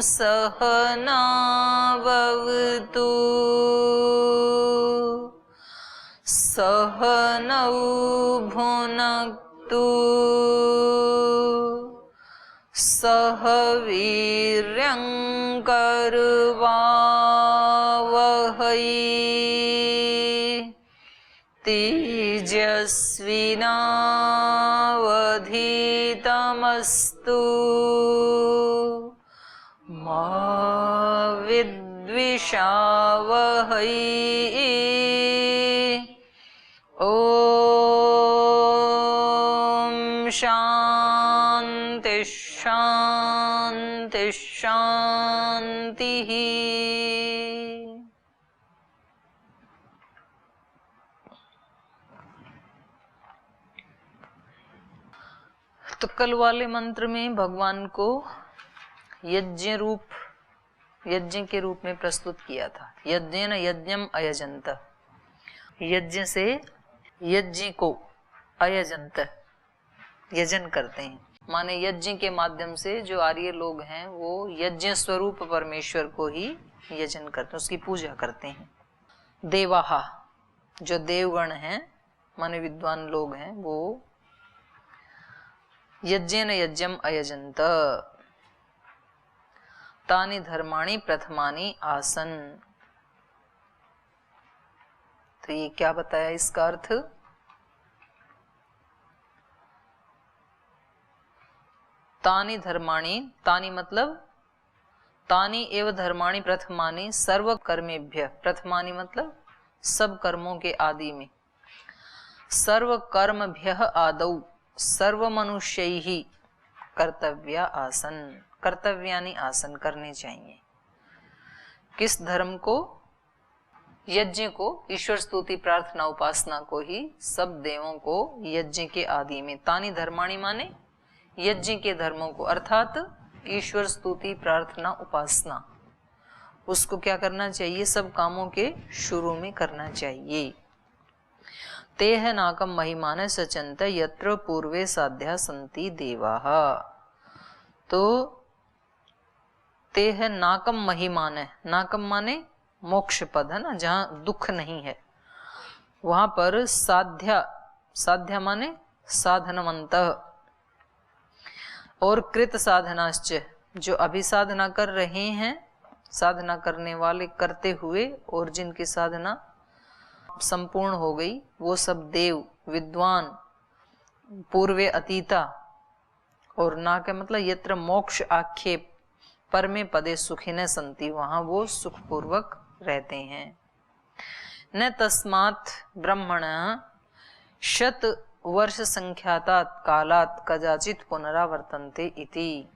सहनावतु सहनौ भुनक्तु सह वीर्यं करवावहै तेजस्विनावधीतमस्तु मा विद्विषावहै। ओम शांति शांति शांति। तो कल वाले मंत्र में भगवान को यज्ञ के रूप में प्रस्तुत किया था। यज्ञेन यज्ञम अयजन्त, यज्ञ से यज्ञ को अयजन्त यजन करते हैं, माने यज्ञ के माध्यम से जो आर्य लोग हैं वो यज्ञ स्वरूप परमेश्वर को ही यजन करते हैं, उसकी पूजा करते हैं। देवाहा, जो देवगण हैं माने विद्वान लोग हैं, वो यज्ञेन यज्ञम अयजन्त तानि धर्माणि प्रथमानि आसन। तो ये क्या बताया इसका अर्थ? तानि धर्माणि, तानि मतलब तानि एव धर्माणि प्रथमानि सर्व कर्मेभ्य, प्रथमानि मतलब सब कर्मों के आदि में, सर्व कर्मभ्यः आदौ सर्व मनुष्यैः कर्तव्य आसन, कर्तव्यानि आसन करने चाहिए। किस धर्म को? यज्ञ को, ईश्वर स्तुति प्रार्थना उपासना को ही, सब देवों को यज्ञ के आदि में। तानि धर्माणि माने यज्ञ के धर्मों को, अर्थात ईश्वर स्तुति प्रार्थना उपासना, उसको क्या करना चाहिए? सब कामों के शुरू में करना चाहिए। तेह नाकम महिमान सचंत यत्र पूर्वे साध्या संति देवाः। तो तेह नाकम महिमान है, नाकम माने मोक्ष पद है ना, जहां दुख नहीं है, वहां पर साध्या, साध्या माने साधनवंत, और कृत साधनाश्च, जो अभी साधना कर रहे हैं, साधना करने वाले करते हुए, और जिनकी साधना संपूर्ण हो गई, वो सब देव विद्वान पूर्वे अतीता। और ना के मतलब यत्र मोक्ष आक्षेप परमे पदे सुखिने संति, वहां वो सुखपूर्वक रहते हैं। न तस्मात् ब्रह्मण शत वर्ष संख्यातात् कालात् कदाचित पुनरावर्तन्ते इति।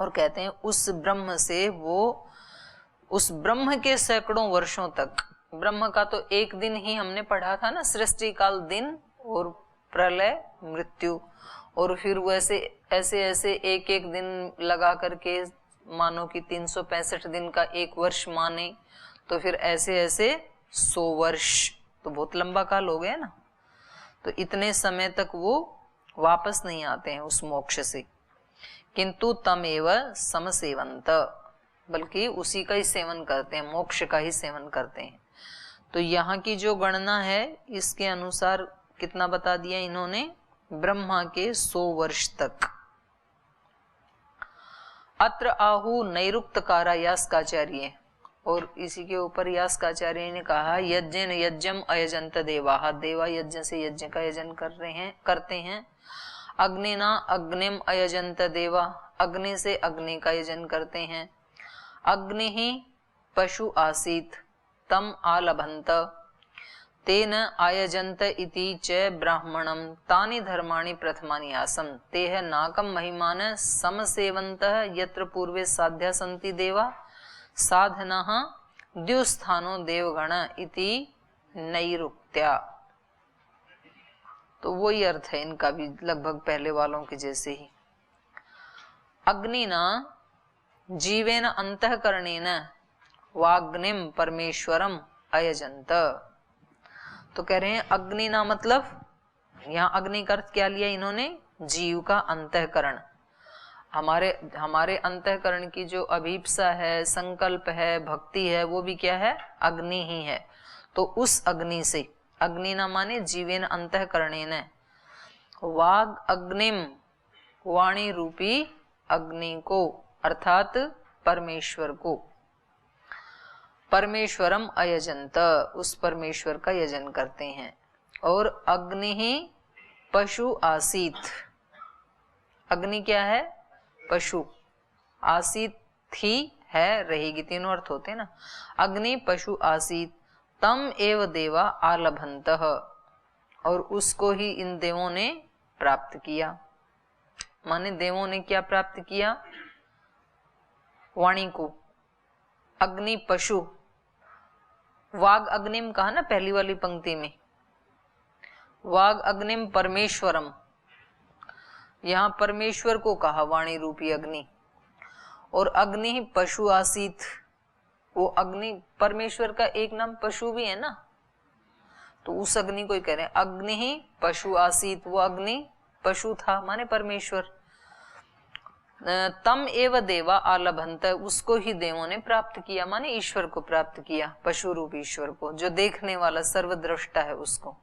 और कहते हैं उस ब्रह्म से, वो उस ब्रह्म के सैकड़ों वर्षों तक, ब्रह्म का तो एक दिन ही हमने पढ़ा था ना, सृष्टि काल दिन और प्रलय मृत्यु, और फिर वैसे ऐसे ऐसे एक एक दिन लगा करके मानो कि 365 दिन का एक वर्ष माने, तो फिर ऐसे ऐसे 100 वर्ष, तो बहुत लंबा काल हो गया ना। तो इतने समय तक वो वापस नहीं आते हैं उस मोक्ष से। किंतु तमेव समसेवंत, बल्कि उसी का ही सेवन करते हैं, मोक्ष का ही सेवन करते हैं। तो यहाँ की जो गणना है इसके अनुसार कितना बता दिया इन्होंने? ब्रह्मा के 100 वर्ष तक। अत्र आहु नैरुक्तकारा यास्काचार्य, और इसी के ऊपर यास्काचार्य ने कहा यज्ञेन यज्ञम अयजन्त देवाः, देवा यज्ञ से यज्ञ का यजन करते हैं। अग्निना अग्निम अयजन्त देवा, अग्नि से अग्नि का यजन करते हैं। अग्नि ही पशु आसीत तम आलभंत तेन आयजन्त इति च ब्राह्मणं तानि धर्माणि प्रथमानि आसम तेह नाकम महिमान समसेवन्तः यत्र पूर्वे साध्या सन्ति देवा साधनः द्युस्थानो देवगण इति नैरुक्त्या। तो वही अर्थ है इनका भी, लगभग पहले वालों के जैसे ही। अग्निना जीवेन अंतःकरणेन वाग्निम परमेश्वरम अयजन्त। तो कह रहे हैं अग्नि ना मतलब, यहाँ अग्नि का अर्थ क्या लिया इन्होंने? जीव का अंतःकरण। हमारे अंतःकरण की जो अभीप्सा है, संकल्प है, भक्ति है, वो भी क्या है? अग्नि ही है। तो उस अग्नि से, अग्नि न माने जीवेन अंतःकरणेन, वाग अग्निम, वाणी रूपी अग्नि को, अर्थात परमेश्वर को, परमेश्वरम अयजंत, उस परमेश्वर का यजन करते हैं। और अग्नि ही पशु आसीत, अग्नि क्या है? पशु, आसीत ही है, रहेगी, तीनों अर्थ होते हैं ना। अग्नि पशु आसीत, तम एव देवा आलभंत, और उसको ही इन देवों ने प्राप्त किया। माने देवों ने क्या प्राप्त किया? वाणी को। अग्नि पशु, वाग अग्निम कहा ना पहली वाली पंक्ति में, वाग अग्निम परमेश्वरम, यहां परमेश्वर को कहा वाणी रूपी अग्नि। और अग्नि ही पशु आसीत, वो अग्नि परमेश्वर का एक नाम पशु भी है ना, तो उस अग्नि को ही कह रहे हैं अग्नि ही पशु आसीत, वो अग्नि पशु था माने परमेश्वर। तम एव देवा आलभंत, उसको ही देवों ने प्राप्त किया, माने ईश्वर को प्राप्त किया, पशु रूप ईश्वर को, जो देखने वाला सर्वद्रष्टा है उसको।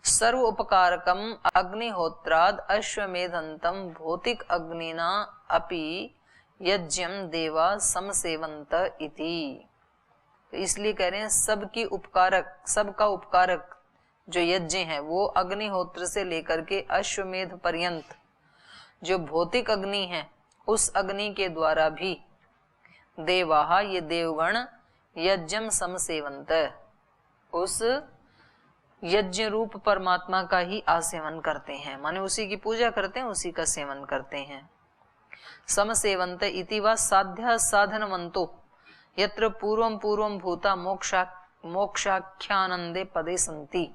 सर्व उपकारकम अग्निहोत्राद अश्वमेधंतम भौतिक अग्निना अपि यज्ञम देवा समसेवंत इति। तो इसलिए कह रहे हैं सबकी उपकारक, सबका उपकारक जो यज्ञ है वो अग्निहोत्र से लेकर के अश्वमेध पर्यंत जो भौतिक अग्नि है, उस अग्नि के द्वारा भी देवाहा, ये देवगण, यज्ञम समसेवंत, उस यज्ञ रूप परमात्मा का ही आसेवन करते हैं, माने उसी की पूजा करते हैं, उसी का सेवन करते हैं। समसेवंत इति वा साध्य साधनवंतो यत्र पूर्वम पूर्वम भूता मोक्षाख्यानंदे पदे संति,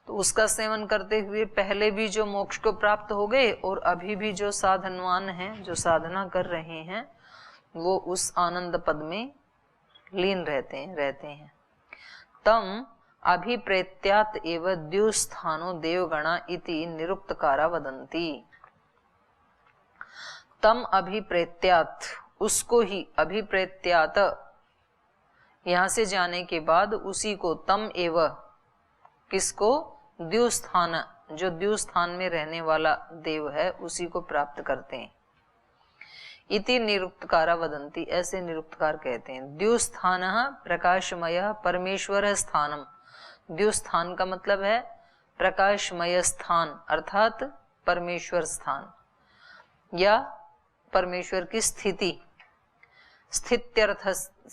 तो उसका सेवन करते हुए पहले भी जो मोक्ष को प्राप्त हो गए और अभी भी जो साधनवान हैं, जो साधना कर रहे हैं, वो उस आनंद पद में लीन रहते हैं। तम अभिप्रेत्यात एव द्युस्थानो देवगणा इति निरुक्तकारा वदन्ति। तम अभिप्रेत्यात, उसको ही, अभिप्रेत्यात यहां से जाने के बाद उसी को, तम एव किसको? द्युस्थान, जो द्युस्थान में रहने वाला देव है उसी को प्राप्त करते हैं। इति निरुक्तकारा वदंती, ऐसे निरुक्तकार कहते हैं। द्युस्थान प्रकाशमय परमेश्वर स्थानम, द्युस्थान का मतलब है प्रकाशमय स्थान, अर्थात परमेश्वर स्थान या परमेश्वर की स्थिति।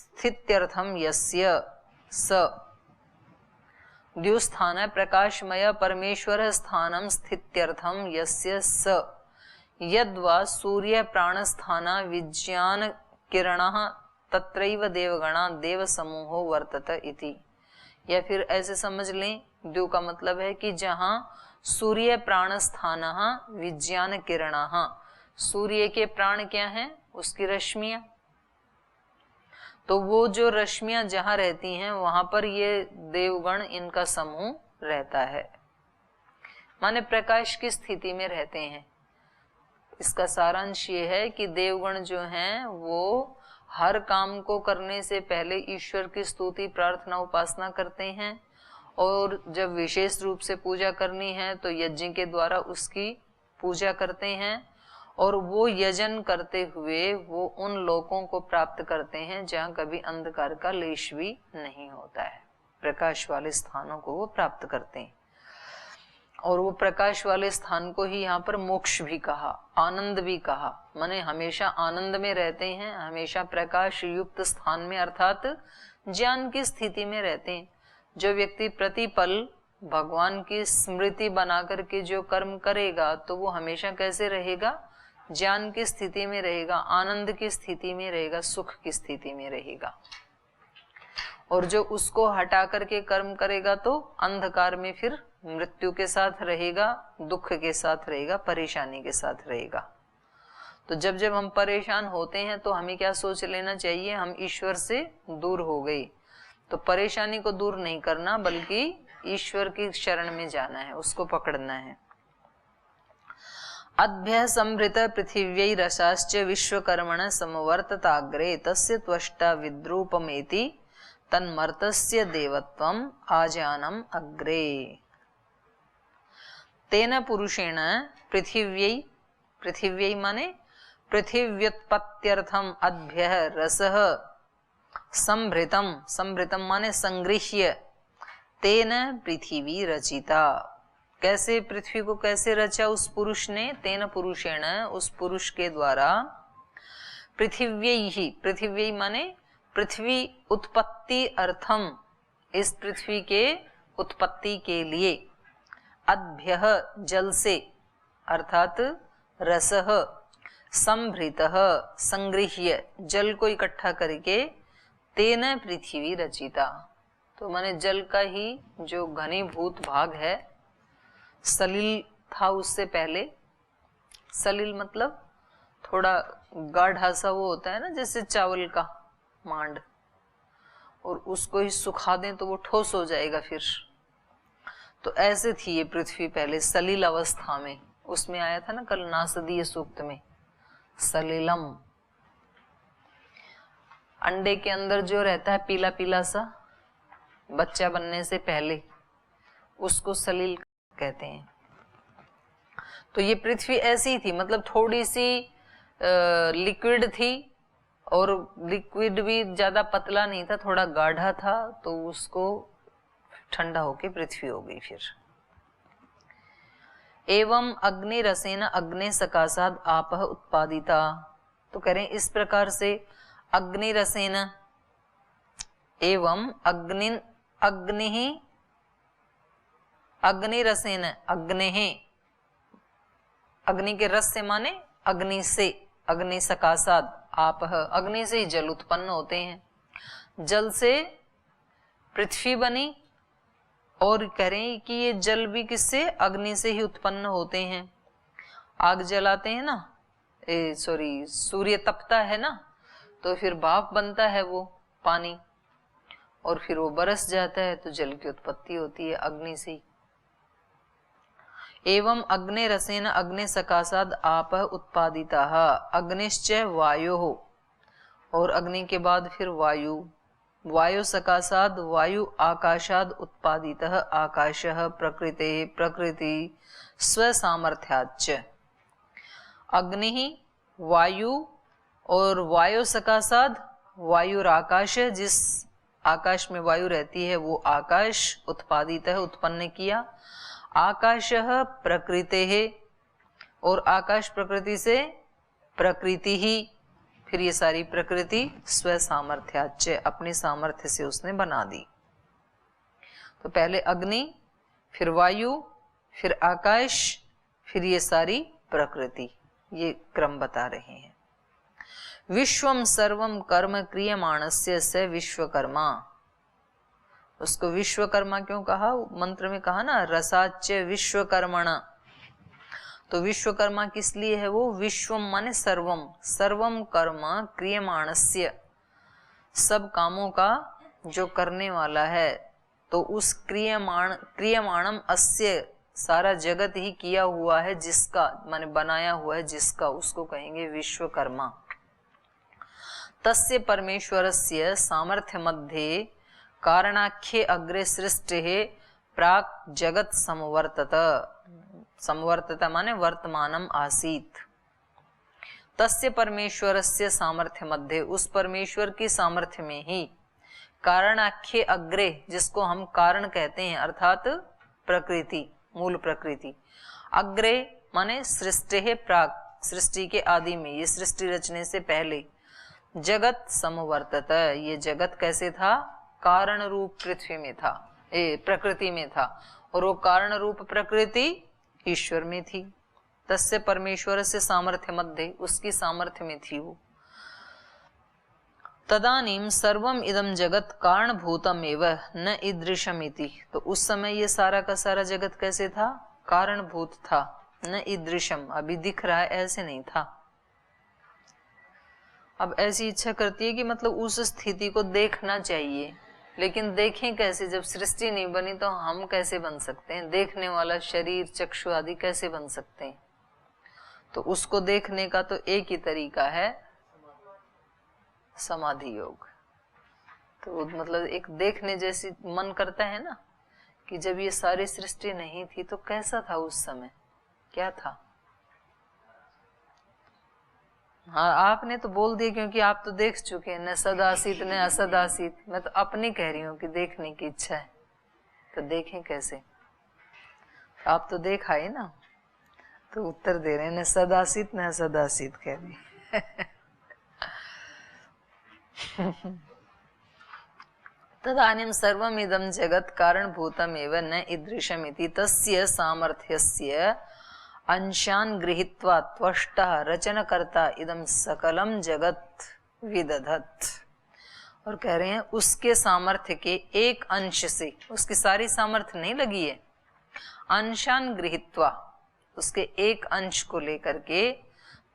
स्थित्यर्थम यस्य स, द्युस्थान प्रकाशमय परमेश्वर स्थानम स्थित्यर्थम यस्य स, यद्वा सूर्य प्राणस्थाना विज्ञान किरणः तत्रैव देवगणा देव समूहो वर्तत इति। या फिर ऐसे समझ लें, द्यु का मतलब है कि जहां सूर्य प्राणस्थानः विज्ञान किरणः, सूर्य के प्राण क्या हैं? उसकी रश्मियां, तो वो जो रश्मियां जहां रहती हैं वहां पर ये देवगण, इनका समूह रहता है, माने प्रकाश की स्थिति में रहते हैं। इसका सारांश ये है कि देवगण जो हैं वो हर काम को करने से पहले ईश्वर की स्तुति, प्रार्थना, उपासना करते हैं, और जब विशेष रूप से पूजा करनी है तो यज्ञ के द्वारा उसकी पूजा करते हैं, और वो यजन करते हुए वो उन लोकों को प्राप्त करते हैं जहाँ कभी अंधकार का लेश भी नहीं होता है, प्रकाश वाले स्थानों को वो प्राप्त करते हैं। और वो प्रकाश वाले स्थान को ही यहाँ पर मोक्ष भी कहा, आनंद भी कहा, माने हमेशा आनंद में रहते हैं, हमेशा प्रकाश युक्त स्थान में, अर्थात ज्ञान की स्थिति में रहते हैं। जो व्यक्ति प्रतिपल भगवान की स्मृति बना करके जो कर्म करेगा तो वो हमेशा कैसे रहेगा? ज्ञान की स्थिति में रहेगा, आनंद की स्थिति में रहेगा, सुख की स्थिति में रहेगा। और जो उसको हटा करके कर्म करेगा तो अंधकार में फिर मृत्यु के साथ रहेगा, दुख के साथ रहेगा, परेशानी के साथ रहेगा। तो जब जब हम परेशान होते हैं तो हमें क्या सोच लेना चाहिए? हम ईश्वर से दूर हो गए। तो परेशानी को दूर नहीं करना, बल्कि ईश्वर की शरण में जाना है, उसको पकड़ना है। अद्भ्यः संभृत पृथिव्यै रसाश्च विश्वकर्मण समवर्तताग्रे तस्य त्वष्टा विद्रूपमेति तन्मर्तस्य देवत्वम् आजानम् अग्रे। तेन पुरुषेण पृथिव्यै, पृथिव्यै माने पृथिव्युत्पत्त्यर्थम अद्भ्यः रसः संभृतम, संभृतम माने संगृह्य, तेन पृथ्वी रचिता। कैसे पृथ्वी को कैसे रचा उस पुरुष ने? तेन पुरुषेण, उस पुरुष के द्वारा, पृथिव्यै ही, पृथिव्यै माने पृथ्वी उत्पत्ति अर्थम, इस पृथ्वी के उत्पत्ति के लिए, अद्भ्यः जल से अर्थात रसः, संभृतः संगृह्य, जल को इकट्ठा करके, तेन पृथ्वी रचिता, तो माने जल का ही जो घनीभूत भाग है, सलिल था उससे पहले, सलिल मतलब थोड़ा गाढ़ा सा वो होता है ना, जैसे चावल का मांड, और उसको ही सुखा दें तो वो ठोस हो जाएगा फिर, तो ऐसे थी ये पृथ्वी पहले सलिल अवस्था में। उसमें आया था ना कल नासदीय सूक्त में, सलिलम, अंडे के अंदर जो रहता है पीला पीला सा बच्चा बनने से पहले, उसको सलिल कहते हैं। तो ये पृथ्वी ऐसी थी, मतलब थोड़ी सी लिक्विड थी, और लिक्विड भी ज्यादा पतला नहीं था, थोड़ा गाढ़ा था, तो उसको ठंडा होके पृथ्वी हो गई फिर। एवं अग्नि रसेन अग्नि सकाशाद आपः उत्पादिता, तो कह रहे हैं इस प्रकार से अग्नि रसेन, एवं अग्नि, अग्नि, अग्नि रसेन, अग्नि, अग्नि के रस से माने अग्नि से, अग्नि सकाशाद आपः, अग्नि से ही जल उत्पन्न होते हैं, जल से पृथ्वी बनी, और करें कि ये जल भी किससे? अग्नि से ही उत्पन्न होते हैं। आग जलाते हैं ना, सूर्य तपता है ना, तो फिर भाप बनता है वो पानी, और फिर वो बरस जाता है, तो जल की उत्पत्ति होती है अग्नि से। एवं अग्नि रसेन अग्नि सकाशाद आपः उत्पादिताः अग्निश्च वायोः, और अग्नि के बाद फिर वायु, वायु सकाशाद वायु आकाशाद उत्पादितः आकाशः प्रकृतेः प्रकृति स्वसामर्थ्याच्च। अग्नि, वायु, और वायु सकाशाद वायुराकाश, जिस आकाश में वायु रहती है वो आकाश, उत्पादितः उत्पन्न किया, आकाशः प्रकृतेः, और आकाश प्रकृति से, प्रकृति ही, फिर ये सारी प्रकृति स्व सामर्थ्याच, अपने सामर्थ्य से उसने बना दी। तो पहले अग्नि, फिर वायु, फिर आकाश, फिर ये सारी प्रकृति, ये क्रम बता रहे हैं। विश्वम सर्वम कर्म क्रियमाणस्य स विश्वकर्मा, उसको विश्वकर्मा क्यों कहा? मंत्र में कहा ना, रसाच विश्वकर्मण, तो विश्वकर्मा किस लिए है वो? विश्वम माने सर्वम, सर्वम कर्म क्रियमाणस्य, सब कामों का जो करने वाला है, तो उस क्रियमाणम अस्य, सारा जगत ही किया हुआ है जिसका, माने बनाया हुआ है जिसका, उसको कहेंगे विश्वकर्मा। तस्य परमेश्वरस्य सामर्थ्य मध्ये कारणाख्ये अग्रे सृष्टि प्राक जगत समवर्तत, समवर्तत माने वर्तमानम आसीत। तस्य परमेश्वरस्य सामर्थ्य मध्ये, उस परमेश्वर की सामर्थ्य में ही, कारणाख्ये अग्रे, जिसको हम कारण कहते हैं, अर्थात प्रकृति, मूल प्रकृति, अग्रे माने सृष्टि प्राक, सृष्टि के आदि में, ये सृष्टि रचने से पहले, जगत समवर्तत, ये जगत कैसे था? कारण रूप पृथ्वी में था, प्रकृति में था, और वो कारण रूप प्रकृति ईश्वर में थी। तस्य परमेश्वर से सामर्थ्य मध्य, उसकी सामर्थ्य में थी वो। तदानीम सर्वम इदम जगत कारणभूतम एव न ईदृशमिति, तो उस समय ये सारा का सारा जगत कैसे था? कारणभूत था, न ईदृशम, अभी दिख रहा है ऐसे नहीं था। अब ऐसी इच्छा करती है कि मतलब उस स्थिति को देखना चाहिए, लेकिन देखें कैसे? जब सृष्टि नहीं बनी तो हम कैसे बन सकते हैं? देखने वाला शरीर, चक्षु आदि कैसे बन सकते हैं? तो उसको देखने का तो एक ही तरीका है, समाधि योग। तो मतलब एक देखने जैसी मन करता है ना कि जब ये सारी सृष्टि नहीं थी तो कैसा था उस समय, क्या था। हाँ आपने तो बोल दिया क्योंकि आप तो देख चुके हैं, न सदासीत न असदासीत। मैं तो अपनी कह रही हूँ कि देखने की इच्छा है, तो देखें कैसे। आप तो देख आए ना, तो उत्तर दे रहे हैं न सदासीत न असदासीत कह रही। तदानीं सर्वमिदं जगत् कारणभूतमेव न ईदृशमिति तस्य सामर्थ्यस्य अंशान गृहीत्वा त्वष्टा रचनकर्ता इदं सकलम जगत विदधत्। और कह रहे हैं उसके सामर्थ्य के एक अंश से, उसकी सारी सामर्थ्य नहीं लगी है, अंशान गृहीत्वा उसके एक अंश को लेकर के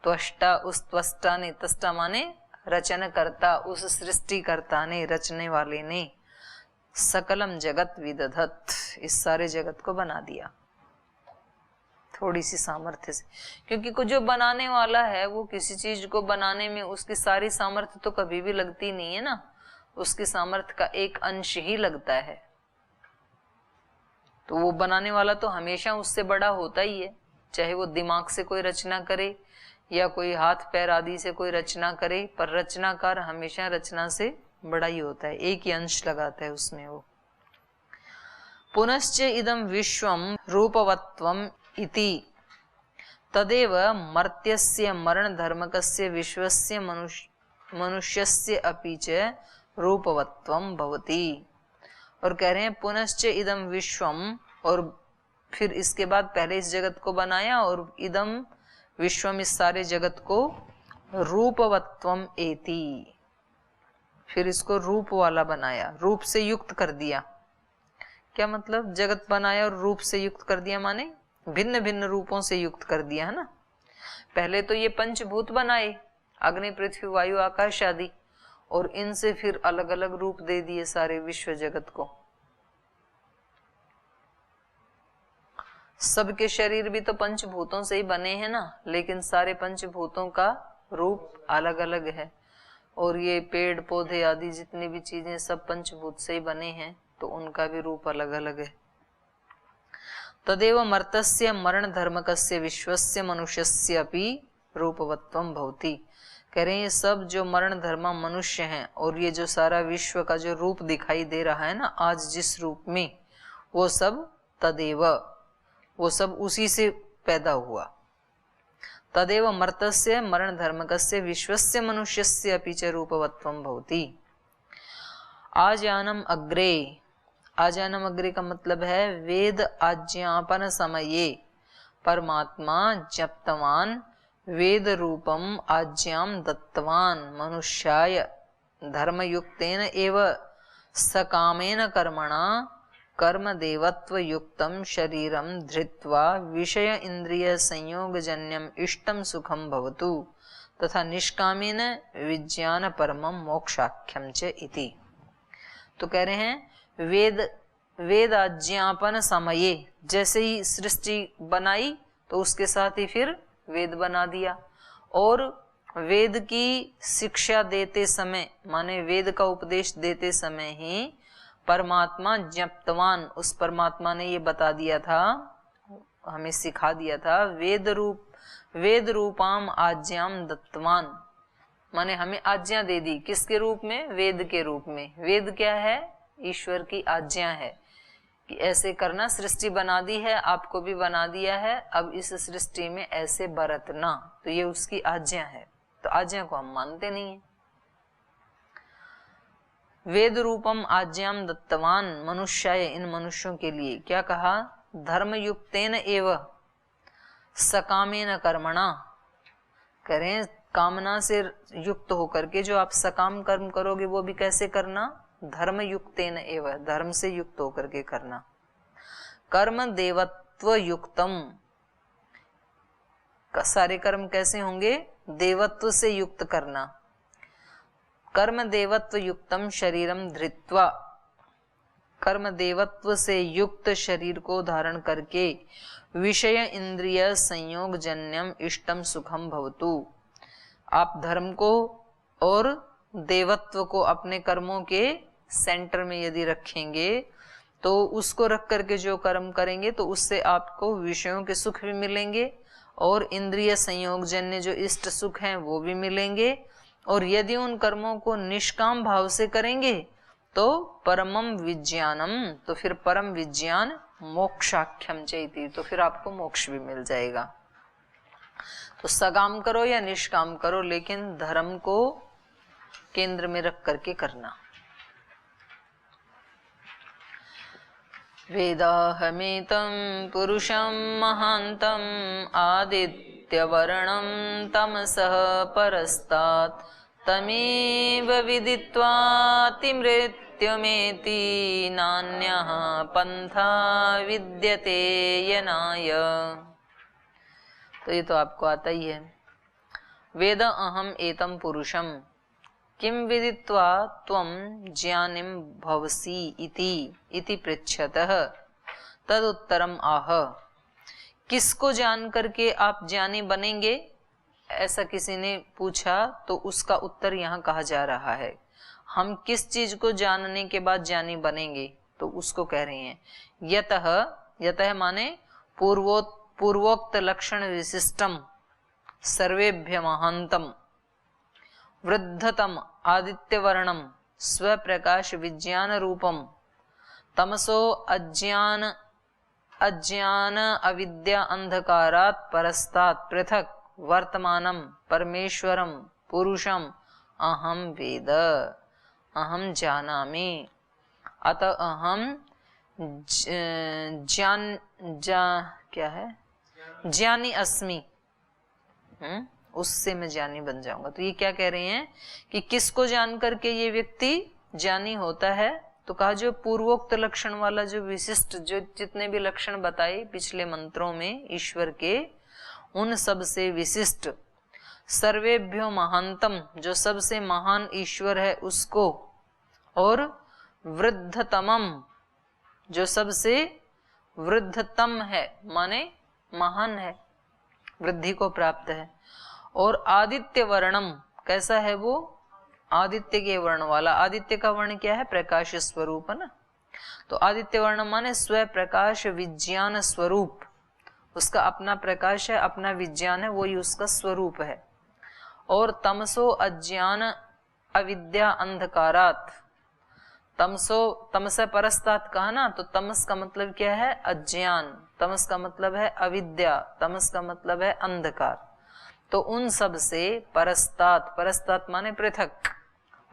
त्वष्टा, उस त्वष्टा ने, त्वष्टा माने रचनकर्ता, उस सृष्टिकर्ता ने, रचने वाले ने, सकलम जगत विदधत्, इस सारे जगत को बना दिया थोड़ी सी सामर्थ्य से। क्योंकि को जो बनाने वाला है वो किसी चीज को बनाने में उसकी सारी सामर्थ्य तो कभी भी लगती नहीं है ना, उसकी सामर्थ्य का एक अंश ही लगता है। तो वो बनाने वाला तो हमेशा उससे बड़ा होता ही है, चाहे वो दिमाग से कोई रचना करे या कोई हाथ पैर आदि से कोई रचना करे, पर रचनाकार हमेशा रचना से बड़ा ही होता है, एक ही अंश लगाता है उसमें वो। पुनश्च इदं विश्वं रूपवत्वम् इति तदेव मर्त्यस्य मरणधर्मकस्य विश्वस्य मनुष्यस्य अपि च रूपवत्वं भवति। और कह रहे हैं पुनश्च इदं विश्वम, और फिर इसके बाद पहले इस जगत को बनाया और इदं विश्वम, इस सारे जगत को रूपवत्वम एति, फिर इसको रूप वाला बनाया, रूप से युक्त कर दिया। क्या मतलब, जगत बनाया और रूप से युक्त कर दिया माने भिन्न भिन्न रूपों से युक्त कर दिया है ना। पहले तो ये पंचभूत बनाए, अग्नि पृथ्वी वायु आकाश आदि, और इनसे फिर अलग अलग रूप दे दिए सारे विश्व जगत को। सबके शरीर भी तो पंचभूतों से ही बने हैं ना, लेकिन सारे पंचभूतों का रूप अलग अलग है। और ये पेड़ पौधे आदि जितनी भी चीजें सब पंचभूत से ही बने हैं, तो उनका भी रूप अलग अलग है। तदेव मर्तस्य मरण धर्मकस्य विश्वस्य मनुष्यस्य अपि रूपवत्वं भवति। कह रहे हैं सब जो मरण धर्मा मनुष्य हैं और ये जो सारा विश्व का जो रूप दिखाई दे रहा है ना आज जिस रूप में, वो सब तदेव, वो सब उसी से पैदा हुआ। तदेव मर्तस्य मरण धर्मकस्य विश्वस्य मनुष्यस्य अपि च रूपवत्वं भवति। आजानम अग्रे, आजानम अग्रे का मतलब है वेद आज्ञापन समये परमात्मा जप्तवान वेद रूपम आज्ञाम दत्तवान मनुष्याय धर्मयुक्तेन एव सकामेन कर्मणा कर्म देवत्व युक्तम शरीरम धृत्वा विषय इंद्रिय संयोगजन्यम इष्टम सुखम भवतु तथा निष्कामेन विज्ञान परमम मोक्षाख्यम च इति। तो कह रहे हैं वेद आज्ञापन समये, जैसे ही सृष्टि बनाई तो उसके साथ ही फिर वेद बना दिया, और वेद की शिक्षा देते समय माने वेद का उपदेश देते समय ही परमात्मा ज्ञप्तवान, उस परमात्मा ने ये बता दिया था, हमें सिखा दिया था, वेद रूपाम आज्ञाम दत्तवान, माने हमें आज्ञा दे दी, किसके रूप में, वेद के रूप में। वेद क्या है, ईश्वर की आज्ञा है कि ऐसे करना, सृष्टि बना दी है, आपको भी बना दिया है, अब इस सृष्टि में ऐसे बरतना, तो ये उसकी आज्ञा है। तो आज्ञा को हम मानते नहीं है। वेद रूपम आज्ञाम दत्तवान मनुष्याय, इन मनुष्यों के लिए क्या कहा, धर्मयुक्तेन एव सकामेन कर्मणा, करें कामना से युक्त होकर के जो आप सकाम कर्म करोगे वो भी कैसे करना, धर्मयुक्तेन एव, धर्म से युक्त होकर के करना। कर्म देवत्व युक्तम, सारे कर्म कैसे होंगे, देवत्व से युक्त करना। कर्म देवत्व युक्तम शरीरम धृत्वा, कर्म देवत्व से युक्त शरीर को धारण करके विषय इंद्रिय संयोग जन्यम इष्टम सुखम भवतु। आप धर्म को और देवत्व को अपने कर्मों के सेंटर में यदि रखेंगे तो उसको रख करके जो कर्म करेंगे तो उससे आपको विषयों के सुख भी मिलेंगे और इंद्रिय संयोग जन्य जो इष्ट सुख हैं वो भी मिलेंगे। और यदि उन कर्मों को निष्काम भाव से करेंगे तो परमम विज्ञानम, तो फिर परम विज्ञान मोक्षाख्यम चैति, तो फिर आपको मोक्ष भी मिल जाएगा। तो सकाम करो या निष्काम करो, लेकिन धर्म को केंद्र में रख करके करना। वेदाहमेतं पुरुषं महान्तं आदित्यवर्णं तमसः परस्तात् तमेव विदित्वातिमृत्युमेति नान्यः पन्था विद्यते यनाय। तो ये तो आपको आता ही है। वेद अहम एतम पुरुषम किम विदित्वा त्वं ज्ञानिं भवसि इति पृच्छतः तदुत्तरम आह। किसको जान करके आप ज्ञानी बनेंगे, ऐसा किसी ने पूछा तो उसका उत्तर यहाँ कहा जा रहा है। हम किस चीज को जानने के बाद ज्ञानी बनेंगे, तो उसको कह रहे हैं यतः, यतः माने पूर्वोक्त लक्षण विशिष्टम सर्वेभ्य महांतम वृद्धतम आदित्यवर्णम स्वप्रकाश विज्ञान रूपम तमसो अज्ञान अविद्या अंधकारात् परस्तात् पृथक वर्तमानम परमेश्वरम पुरुषम अहम वेद अहम जानामि अत अहम ज्ञानी अस्मि, उससे मैं ज्ञानी बन जाऊंगा। तो ये क्या कह रहे हैं कि किसको जान करके ये व्यक्ति ज्ञानी होता है, तो कहा जो पूर्वोक्त लक्षण वाला जो विशिष्ट जो जितने भी लक्षण बताए पिछले मंत्रों में ईश्वर के, उन सब से विशिष्ट सर्वेभ्यो महानतम जो सबसे महान ईश्वर है उसको, और वृद्धतमम जो सबसे वृद्धतम है माने महान है, वृद्धि को प्राप्त है, और आदित्य वर्णम कैसा है वो, आदित्य के वर्ण वाला। आदित्य का वर्ण क्या है, प्रकाश स्वरूप है ना। तो आदित्य वर्ण माने स्व प्रकाश विज्ञान स्वरूप, उसका अपना प्रकाश है, अपना विज्ञान है, वही उसका स्वरूप है। और तमसो अज्ञान अविद्या अंधकारात, तमस परस्तात कहा ना, तो तमस का मतलब क्या है, अज्ञान, तमस का मतलब है अविद्या, तमस का मतलब है अंधकार। तो उन सब से परस्तात, परस्तात माने पृथक,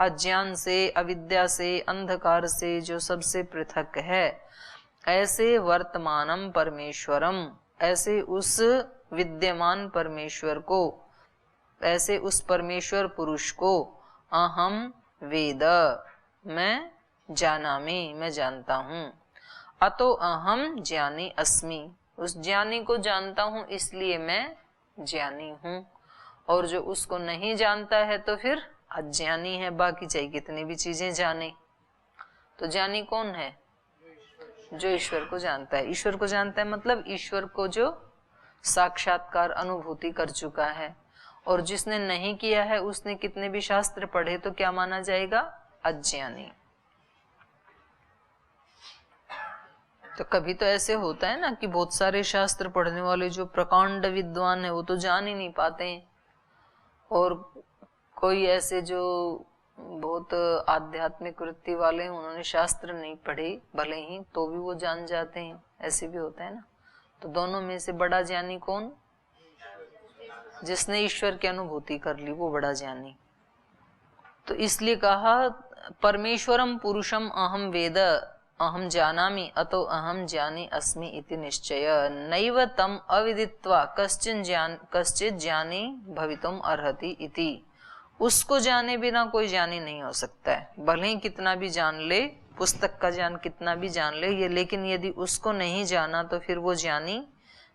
अज्ञान से अविद्या से अंधकार से जो सबसे पृथक है, ऐसे वर्तमानम परमेश्वरम, ऐसे उस विद्यमान परमेश्वर को, ऐसे उस परमेश्वर पुरुष को अहम वेद मैं जानामि मैं जानता हूँ। अतो अहम ज्ञानी अस्मि, उस ज्ञानी को जानता हूँ इसलिए मैं ज्ञानी हूँ। और जो उसको नहीं जानता है तो फिर अज्ञानी है, बाकी चाहे कितनी भी चीजें जाने। तो ज्ञानी कौन है, जो ईश्वर को जानता है। ईश्वर को जानता है मतलब ईश्वर को जो साक्षात्कार अनुभूति कर चुका है। और जिसने नहीं किया है उसने कितने भी शास्त्र पढ़े तो क्या माना जाएगा, अज्ञानी। तो कभी तो ऐसे होता है ना कि बहुत सारे शास्त्र पढ़ने वाले जो प्रकांड विद्वान है वो तो जान ही नहीं पाते हैं, और कोई ऐसे जो बहुत आध्यात्मिक वृत्ति वाले हैं उन्होंने शास्त्र नहीं पढ़े भले ही तो भी वो जान जाते हैं, ऐसे भी होता है ना। तो दोनों में से बड़ा ज्ञानी कौन, जिसने ईश्वर की अनुभूति कर ली वो बड़ा ज्ञानी। तो इसलिए कहा परमेश्वरम पुरुषम अहम वेद अहम जानामि अतो अहम ज्ञानी अस्मि इति निश्चय नैव तम अविदित्वा कश्चित् ज्ञानी भवितुम अर्हति इति। उसको जाने बिना कोई ज्ञानी नहीं हो सकता है, भले ही कितना भी जान ले, पुस्तक का ज्ञान कितना भी जान ले ये, लेकिन यदि उसको नहीं जाना तो फिर वो ज्ञानी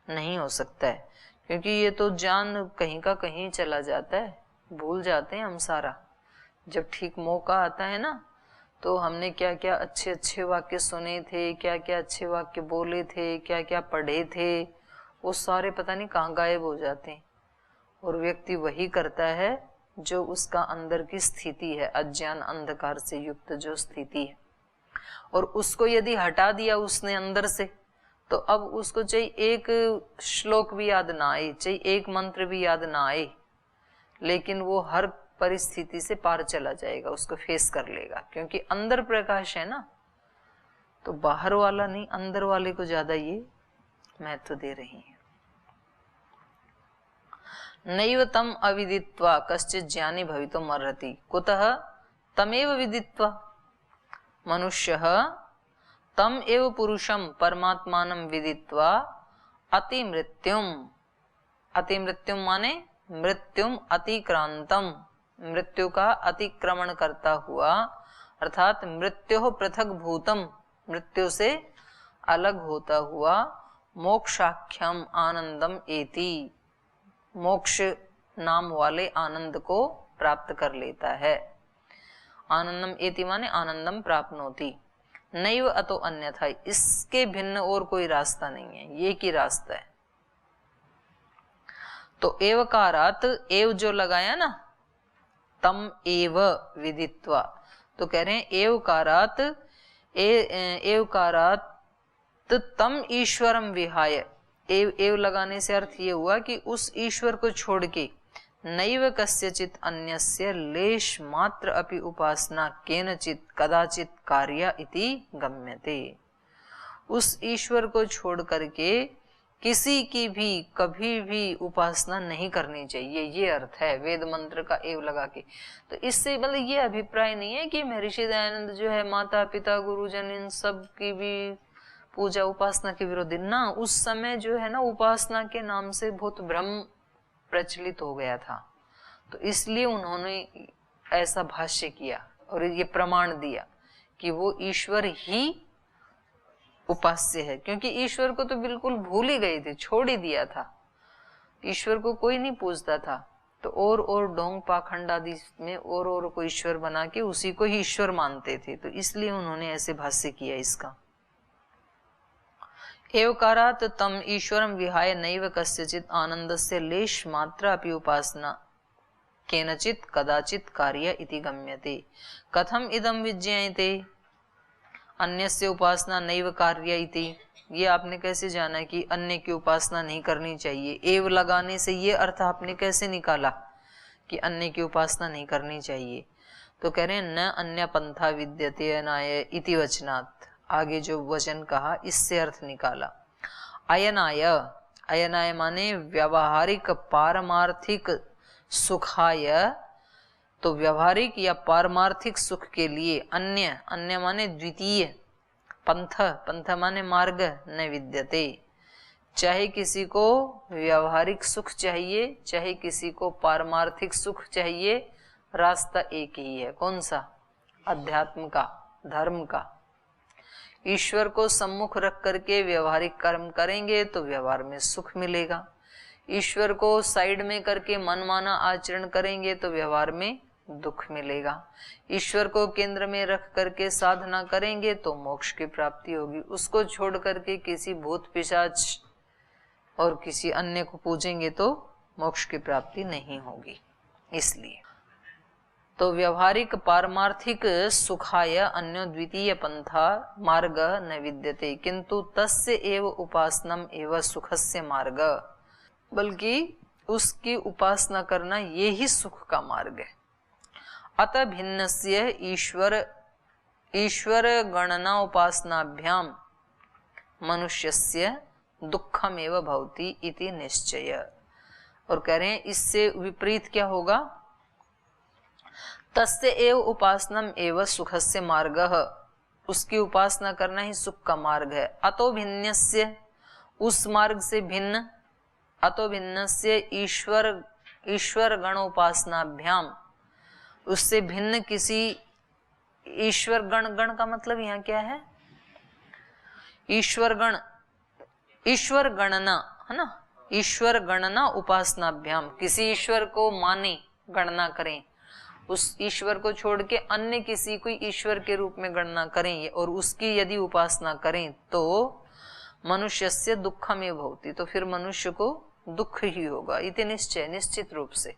नहीं हो सकता है। क्योंकि ये तो ज्ञान कहीं का कहीं चला जाता है, भूल जाते हैं हम सारा। जब ठीक मौका आता है ना तो हमने क्या क्या अच्छे अच्छे वाक्य सुने थे, क्या क्या अच्छे वाक्य बोले थे, क्या क्या पढ़े थे, वो सारे पता नहीं कहाँ गायब हो जाते हैं। और व्यक्ति वही करता है जो उसका अंदर की स्थिति है, अज्ञान अंधकार से युक्त जो स्थिति है। और उसको यदि हटा दिया उसने अंदर से, तो अब उसको चाहे एक श्लोक भी याद ना आए, चाहे एक मंत्र भी याद ना आए, लेकिन वो हर परिस्थिति से पार चला जाएगा, उसको फेस कर लेगा, क्योंकि अंदर प्रकाश है ना। तो बाहर वाला नहीं, अंदर वाले को ज्यादा ये महत्व दे रही है। नैव तम अविदित्वा कश्चित् ज्ञानी भवितुम् अर्हति, कुतः तमेव विदित्वा मनुष्यः तम एव पुरुषम परमात्मानं विदित्वा अतिमृत्युम, अतिमृत्युम माने मृत्युम अतिक्रांतम, मृत्यु का अतिक्रमण करता हुआ, अर्थात मृत्योः पृथक भूतम, मृत्यु से अलग होता हुआ, मोक्षाख्यम आनंदम एति, मोक्ष नाम वाले आनंद को प्राप्त कर लेता है। आनंदम एति माने आनंदम प्राप्नोति, नैव अतो अन्यथा, इसके भिन्न और कोई रास्ता नहीं है, ये की रास्ता है। तो एवकारात, एव जो लगाया ना, तम एव विदित्वा, तो कह रहे हैं एवकारात, एवकारात तम ईश्वरम विहाय, एव लगाने से अर्थ ये हुआ कि उस ईश्वर को छोड़ के नैव कस्यचित् अन्यस्य लेश मात्र अपि उपासना केनचित् कदाचित् कार्य इति गम्यते, उस ईश्वर को छोड़ करके किसी की भी कभी भी उपासना नहीं करनी चाहिए, ये अर्थ है वेद मंत्र का एव लगा के। तो इससे मतलब ये अभिप्राय नहीं है कि महर्षि दयानंद जो है माता पिता गुरुजन इन सब की भी पूजा उपासना के विरोधी ना, उस समय जो है ना उपासना के नाम से बहुत भ्रम प्रचलित हो गया था, तो इसलिए उन्होंने ऐसा भाष्य किया और ये प्रमाण दिया कि वो ईश्वर ही उपास्य है, क्योंकि ईश्वर को तो बिल्कुल भूल ही गए थे, छोड़ ही दिया था, ईश्वर को कोई नहीं पूजता था। तो और ढोंग पाखंड आदि में और को ईश्वर बना के उसी को ही ईश्वर मानते थे, तो इसलिए उन्होंने ऐसे भाष्य किया इसका। एवकारात् तम ईश्वरं विहाय नैव कस्यचित् आनन्दस्य लेश मात्र अपि उपासना केनचित् कदाचित् कार्य इति गम्यते। कथम इदं विज्ञायते अन्यस्य उपासना नैव कार्य इति, ये आपने कैसे जाना कि अन्य की उपासना नहीं करनी चाहिए? एव लगाने से ये अर्थ आपने कैसे निकाला कि अन्य की उपासना नहीं करनी चाहिए? तो कह रहे हैं न अन्य पंथा विद्यते अनाय इति वचनात्, आगे जो वचन कहा इससे अर्थ निकाला। अयनाय, अयनाय माने व्यावहारिक पारमार्थिक सुखाय, तो व्यावहारिक या पारमार्थिक सुख के लिए अन्य, अन्य माने द्वितीय, पंथ, पंथ माने मार्ग, न विद्यते, चाहे किसी को व्यावहारिक सुख चाहिए चाहे किसी को पारमार्थिक सुख चाहिए, रास्ता एक ही है। कौन सा? अध्यात्म का, धर्म का। ईश्वर को सम्मुख रख करके व्यवहारिक कर्म करेंगे तो व्यवहार में सुख मिलेगा, ईश्वर को साइड में करके मनमाना आचरण करेंगे तो व्यवहार में दुख मिलेगा, ईश्वर को केंद्र में रख करके साधना करेंगे तो मोक्ष की प्राप्ति होगी, उसको छोड़ करके किसी भूत पिशाच और किसी अन्य को पूजेंगे तो मोक्ष की प्राप्ति नहीं होगी। इसलिए तो व्यवहारिक पारमार्थिक सुखाय अन्यो द्वितीय पंथा मार्ग न विद्यते, किंतु तस्य एव उपासनम एव सुखस्य मार्ग, बल्कि उसकी उपासना करना ये ही सुख का मार्ग है। अतः भिन्नस्य ईश्वर गणना उपासनाभ्याम मनुष्यस्य दुःखमेव भवति इति निश्चय। और कह रहे हैं इससे विपरीत क्या होगा? तस्य एव उपासनम एव सुखस्य मार्गः, उसकी उपासना करना ही सुख का मार्ग है। अतो भिन्नस्य, उस मार्ग से भिन्न, अतो भिन्नस्य ईश्वर गण उपासनाभ्याम, उससे भिन्न किसी ईश्वर गण, गण का मतलब यहाँ क्या है? ईश्वर गण, ईश्वर गणना है ना, ईश्वर गणना उपासनाभ्याम, किसी ईश्वर को माने गणना करें, उस ईश्वर को छोड़ के अन्य किसी को ईश्वर के रूप में गणना करें और उसकी यदि उपासना करें तो मनुष्यस्य दुःखमेव भवति, तो फिर मनुष्य को दुख ही होगा। इति निश्चय, निश्चित रूप से।